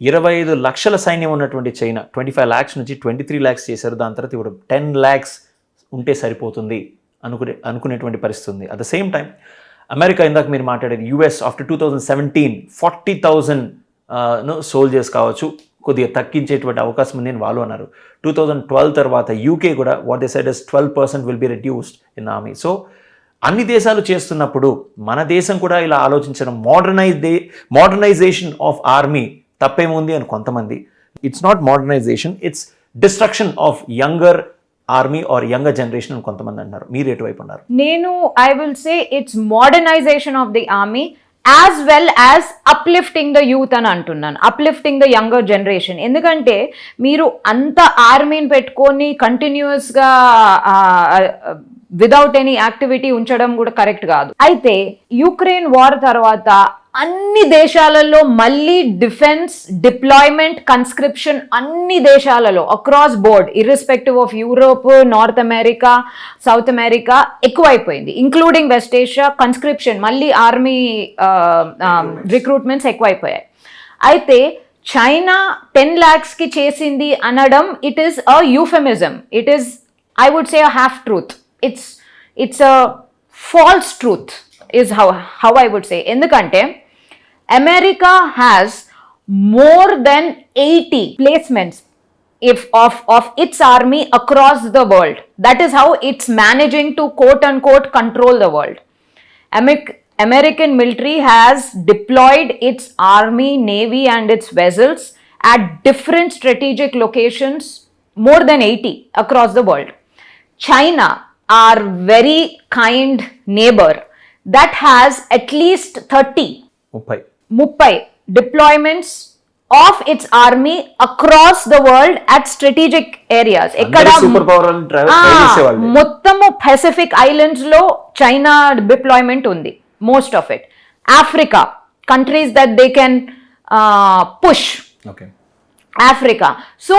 25 లక్షల సైన్యం ఉన్నటువంటి చైనా 25 lakhs నుంచి 23 lakhs చేశారు. దాని తర్వాత ఇప్పుడు 10 lakhs ఉంటే సరిపోతుంది అనుకునేటువంటి పరిస్థితి ఉంది. At the same time America, ఇందాక మీరు మాట్లాడేది యుఎస్ ఆఫ్టర్ 2017 40,000 సోల్జర్స్ కావచ్చు కొద్దిగా తగ్గించేటువంటి అవకాశం ఉంది అని వాళ్ళు అన్నారు. 2012 తర్వాత యూకే కూడా what they said is 12% will be reduced in army. So అన్ని దేశాలు చేస్తున్నప్పుడు మన దేశం కూడా ఇలా ఆలోచించడం, మోడర్నైజేషన్ ఆఫ్ ఆర్మీ తప్పేముంది అని కొంతమంది. It's not modernization, it's destruction of younger army or younger generation అని కొంతమంది అంటున్నారు. మీరు ఎటువైపు ఉన్నారు? నేను I will say it's modernization of the army as well as uplifting the youth అని అంటున్నాను, అప్లిఫ్టింగ్ ద యంగర్ జనరేషన్. ఎందుకంటే మీరు అంత ఆర్మీని పెట్టుకొని కంటిన్యూస్గా విదౌట్ ఎనీ యాక్టివిటీ ఉంచడం కూడా కరెక్ట్ కాదు. అయితే యుక్రెయిన్ వార్ తర్వాత అన్ని దేశాలలో మళ్ళీ డిఫెన్స్ డిప్లాయ్మెంట్ కన్స్క్రిప్షన్ అన్ని దేశాలలో across board irrespective of Europe, north America, south America ఎక్కువైపోయింది, ఇంక్లూడింగ్ వెస్ట్ ఏషియా. కన్స్క్రిప్షన్ మళ్ళీ ఆర్మీ రిక్రూట్మెంట్స్ ఎక్కువైపోయాయి. అయితే చైనా 10 lakhsకి చేసింది అనడం it is a euphemism. It is I would say a half truth. It's a false truth is how I would say. ఎందుకంటే America has more than 80 placements of its army across the world. That is how it's managing to quote unquote control the world. American military has deployed its army, navy and its vessels at different strategic locations, more than 80 across the world. China, our very kind neighbor, that has at least 30 deployments of its army across the world at strategic areas. ekkada super power and travel mottamu Pacific islands lo China deployment undi, most of it. Africa, countries that they can push. Okay. Africa. So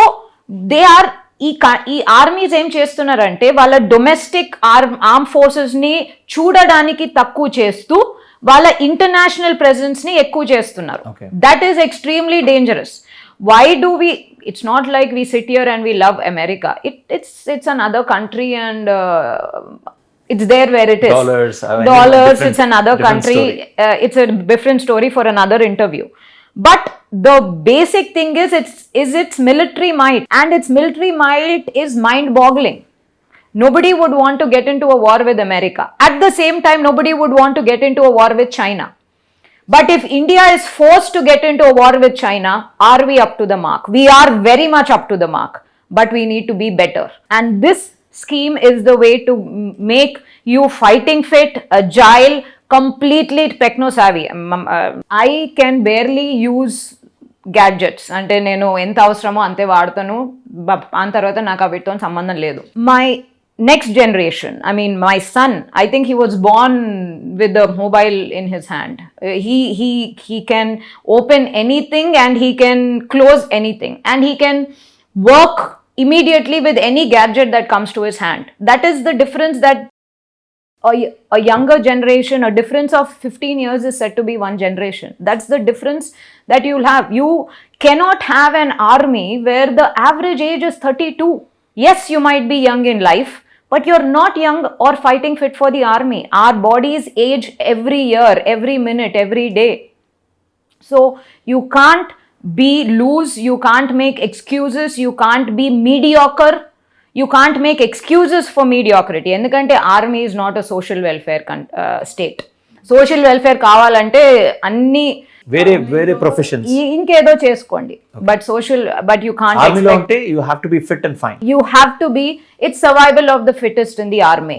they are ఈ armies ఏం చేస్తున్నారంటే వాళ్ళ domestic arm ఫోర్సెస్ని చూడడానికి తక్కువ చేస్తూ వాళ్ళ international ప్రెజెన్స్ని ఎక్కువ చేస్తున్నారు. That is extremely dangerous. Why do we, it's not like we sit here and we love America. It's another country and it's there where it is. Dollars, it's another country. It's a different story for another interview. But the basic thing is its military might, and its military might is mind-boggling. Nobody would want to get into a war with America. At the same time, nobody would want to get into a war with China. But if India is forced to get into a war with China, are we up to the mark? We are very much up to the mark, but we need to be better. And this scheme is the way to make you fighting fit, agile, completely techno savvy. I can barely use gadgets. అంటే నేను ఎంత అవసరమో అంతే వాడతాను, ఆ తర్వాత నాకు వీటితో సంబంధం లేదు. My next generation, I mean my son, I think he was Born with the mobile in his hand. He can open anything and he can close anything and he can work immediately with any gadget that comes to his hand. That is the difference that a younger generation, a difference of 15 years is said to be one generation. That's the difference that you'll have. You cannot have an army where the average age is 32. Yes, you might be young in life, but you're not young or fighting fit for the army. Our bodies age every year, every minute, every day. So you can't be loose, you can't make excuses, you can't be mediocre. You can't make excuses for mediocrity. ఎందుకంటే army is not a social welfare state. Social welfare కావాలంటే అన్ని వేరే professions ఇంకేదో చేసుకోండి, but you can't expect. You have to be fit and fine. You have to be, it's survival of the fittest in the army.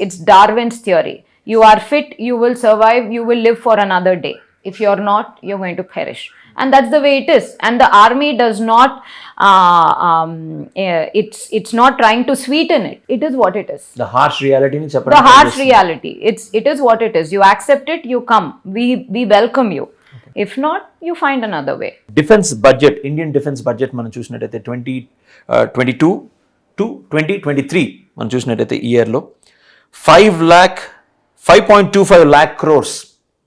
It's Darwin's theory. You are fit, you will survive, you will live for another day. If you're not, you're going to perish. And that's the way it is. And the army does not, it's not trying to sweeten it. It is what it is. The harsh reality. The harsh reality. It is what it is. You accept it, you come. We welcome you. Okay. If not, you find another way. Defense budget, Indian defense budget, మనం చూసినట్టయితే 2022 to 2023 మనం చూసినట్టయితే ఈ ఇయర్లో 5.25 lakh crores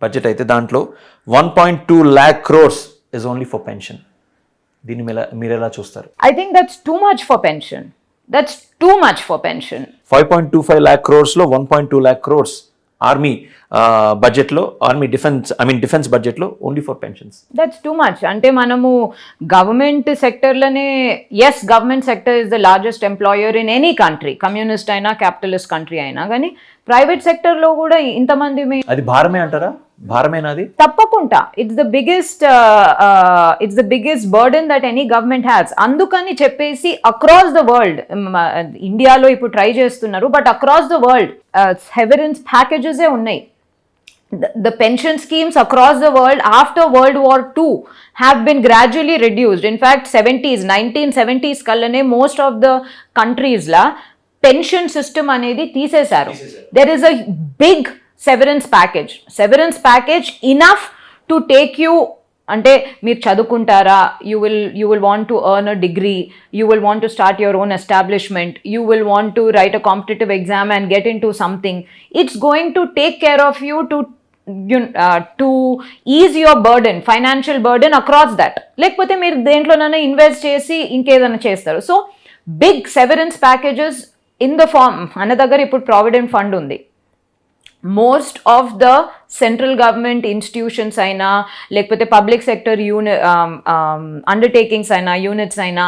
budget అయితే దాంట్లో 1.2 lakh crores is only for pension. దీన్ని మీరు ఎలా చూస్తారు? I think that's too much for pension. That's too much for pension. 5.25 lakh crores లో 1.2 lakh crores ఆర్మీ బడ్జెట్లో, ఆర్మీ డిఫెన్స్ బడ్జెట్లో only for pensions. That's too much. అంటే మనము government సెక్టర్లోనే, yes government sector is the largest employer in any country, communist అయినా capitalist country అయినా, కానీ private సెక్టర్లో కూడా ఇంతమంది అది భారమే అంటారా? భారమేనా అది? తప్పకుండా. It's the biggest burden that any government has. అందుకని చెప్పేసి అక్రాస్ ద వరల్డ్, ఇండియాలో ఇప్పుడు ట్రై చేస్తున్నారు, but across the world severance ప్యాకేజెసే ఉన్నాయి. The pension schemes across the world after World War II have been gradually reduced. In fact, 1970s kallane most of the countries la pension system anedi తీసేశారు. There is a big severance package enough to take you, అంటే మీరు చదువుకుంటారా, you will want to earn a degree, you will want to start your own establishment, you will want to write a competitive exam and get into something. It's going to take care of you to ease your burden, financial burden across that. లేకపోతే మీరు దేంట్లోనైనా invest చేసి ఇంకేదైనా చేస్తారు. So big severance packages in the form, మన దగ్గర ఇప్పుడు provident fund ఉంది. Most of the central government institutions అయినా, లేకపోతే పబ్లిక్ సెక్టర్ అండర్టేకింగ్స్ అయినా, యూనిట్స్ అయినా,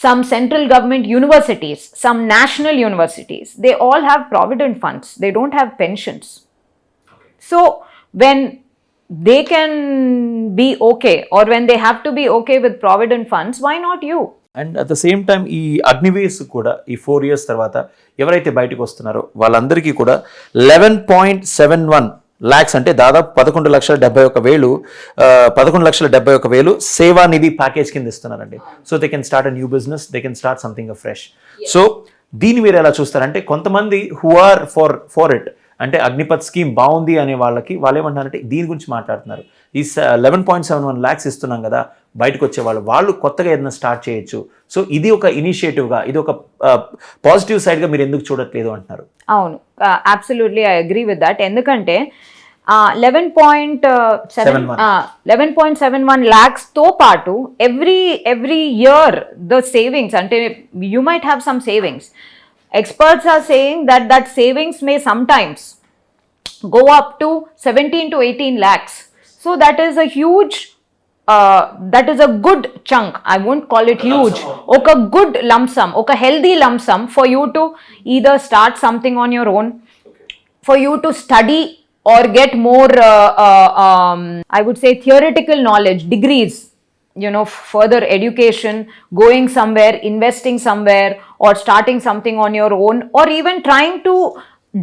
some central government universities, some national universities, they all have provident funds. They don't have pensions. So when they can be okay, or when they have to be okay with provident funds, why not you? And at the same time ఈ అగ్నివేస్ కూడా ఈ 4 years తర్వాత ఎవరైతే బయటకు వస్తున్నారో వాళ్ళందరికీ కూడా 11.71 lakhs అంటే దాదాపు 11,71,000 సేవానిధి ప్యాకేజ్ కింద ఇస్తున్నారండి. So they can start a new business, they can start something fresh. So దీన్ని మీరు ఎలా చూస్తారంటే, కొంతమంది హూ ఆర్ ఫర్ ఇట్, అంటే అగ్నిపత్ స్కీమ్ బాగుంది అనే వాళ్ళకి వాళ్ళు ఏమంటారంటే దీని గురించి మాట్లాడుతున్నారు. ఈ 11.71 lakhs ఇస్తున్నాం కదా, బయటకు వచ్చే వాళ్ళు కొత్తగా ఏదైనా స్టార్ట్ చేయొచ్చు. సో ఇది ఒక ఇనిషియేటివ్గా, ఇది ఒక పాజిటివ్ సైడ్గా మీరు ఎందుకు చూడట్లేదు అంటున్నారు? అవును, absolutely I agree with that. ఎందుకంటే 11.71 lakhs తో పాటు ఎవ్రీ ఇయర్ ద సేవింగ్స్, అంటే you might have some savings. Experts are saying that savings may sometimes go up to 17 to 18 lakhs. So that is a huge, that is a good chunk. I won't call it huge. Okay, good lump sum, okay, healthy lump sum for you to either start something on your own, for you to study or get more, I would say, theoretical knowledge, degrees, further education, going somewhere, investing somewhere, or starting something on your own, or even trying to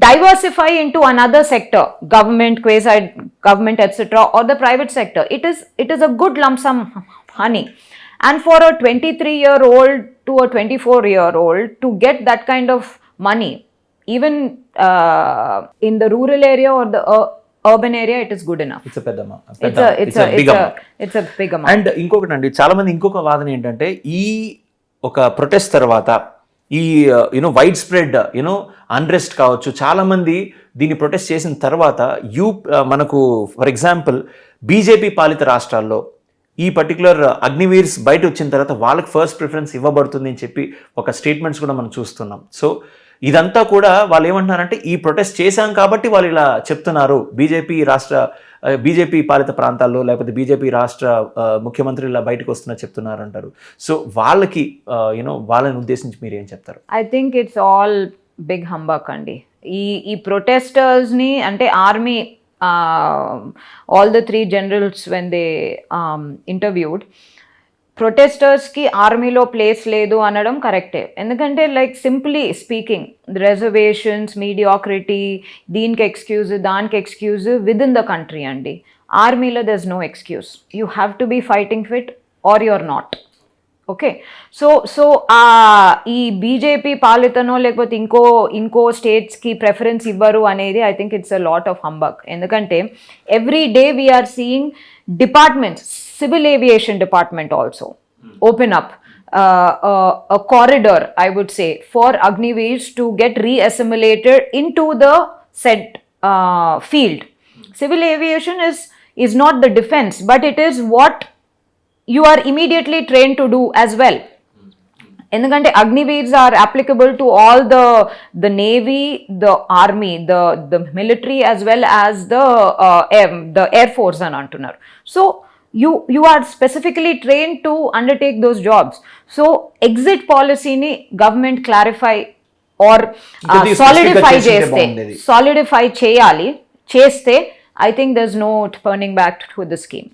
diversify into another sector, government, quasi-government, etc., or the private sector. It is a good lump sum money. And for a 23-year-old to a 24-year-old to get that kind of money, even in the rural area or the urban area, it is good enough. It's a big amount. And ఇంకొకటి అండి, చాలా మంది ఇంకొక వాదన ఏంటంటే, ఈ ఒక protest తర్వాత ఈ వైడ్ స్ప్రెడ్ అన్రెస్ట్ కావచ్చు, చాలా మంది దీన్ని ప్రొటెస్ట్ చేసిన తర్వాత మనకు ఫర్ ఎగ్జాంపుల్ బీజేపీ పాలిత రాష్ట్రాల్లో ఈ పర్టికులర్ అగ్నివీర్స్ బయట వచ్చిన తర్వాత వాళ్ళకి ఫస్ట్ ప్రిఫరెన్స్ ఇవ్వబడుతుంది అని చెప్పి ఒక స్టేట్మెంట్స్ కూడా మనం చూస్తున్నాం. సో ఇదంతా కూడా వాళ్ళు ఏమంటున్నారంటే, ఈ ప్రొటెస్ట్ చేశాం కాబట్టి వాళ్ళు ఇలా చెప్తున్నారు, బీజేపీ పాలిత ప్రాంతాల్లో లేకపోతే బీజేపీ రాష్ట్ర ముఖ్యమంత్రి ఇలా బయటకు వస్తున్నా చెప్తున్నారు అంటారు. సో వాళ్ళకి వాళ్ళని ఉద్దేశించి మీరు ఏం చెప్తారు? I think it's all big humbug అండి. ఈ ప్రొటెస్టర్స్ని, అంటే army, all the 3 generals when they interviewed, ప్రొటెస్టర్స్కి ఆర్మీలో ప్లేస్ లేదు అనడం కరెక్టే. ఎందుకంటే like simply speaking, reservations, mediocrity, దీనికి ఎక్స్క్యూజ్, దానికి excuse within the country అండి. ఆర్మీలో there is no excuse. You have to be fighting fit or you're not. Okay, so ఈ బీజేపీ పాలితనో లేకపోతే ఇంకో స్టేట్స్కి ప్రెఫరెన్స్ ఇవ్వరు అనేది I think it's a lot of humbug. ఎందుకంటే every day we are seeing departments, civil aviation department also open up a corridor, I would say, for Agniveers to get reassimilated into the said field. Civil aviation is not the defense, but it is what you are immediately trained to do as well. ఎందుకంటే Agniveers are applicable to all the navy, the army, the military as well as the air force అని అంటున్నారు. So you are specifically trained to undertake those jobs. So exit policyని government clarify or solidify చేయాలి. చేస్తే I think there's no turning back to the scheme.